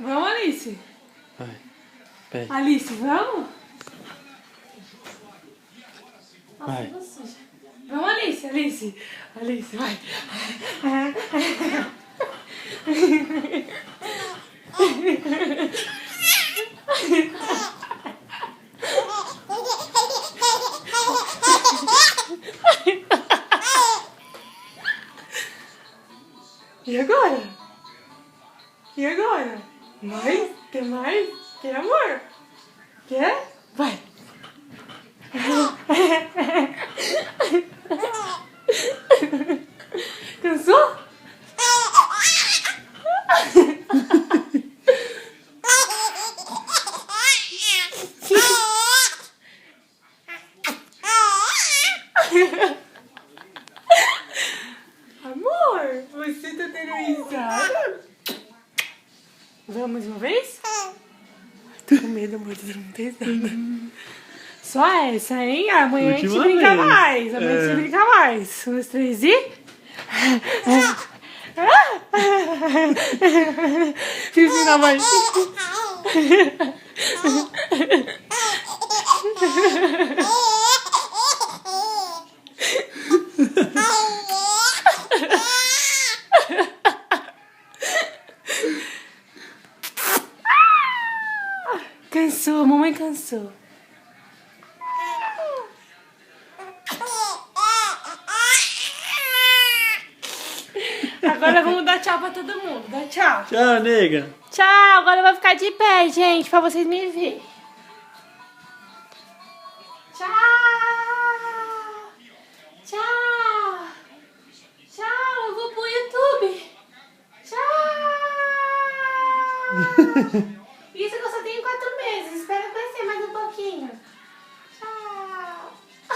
Vamos, Alice? Vai. Pega. Alice, vamos? Vai. Nossa, suja. Vamos, Alice, Alice. Alice, vai. E agora? E agora? Mais? Quer mais? Quer amor? Quer? Vai! Cansou? Amor, você tá tendo risada? Vamos mais uma vez? Tô com medo, amor, tô dando muita risada. Só essa, hein? Amanhã a gente Última brinca vez. mais. Amanhã a gente brinca mais. 1, 2, 3 e... Fiz na mãe. Cansou, mamãe cansou. Agora vamos dar tchau pra todo mundo. Dá tchau. Tchau, nega. Tchau, agora eu vou ficar de pé, gente, pra vocês me verem. Tchau. Tchau. Tchau, eu vou pro YouTube. Tchau.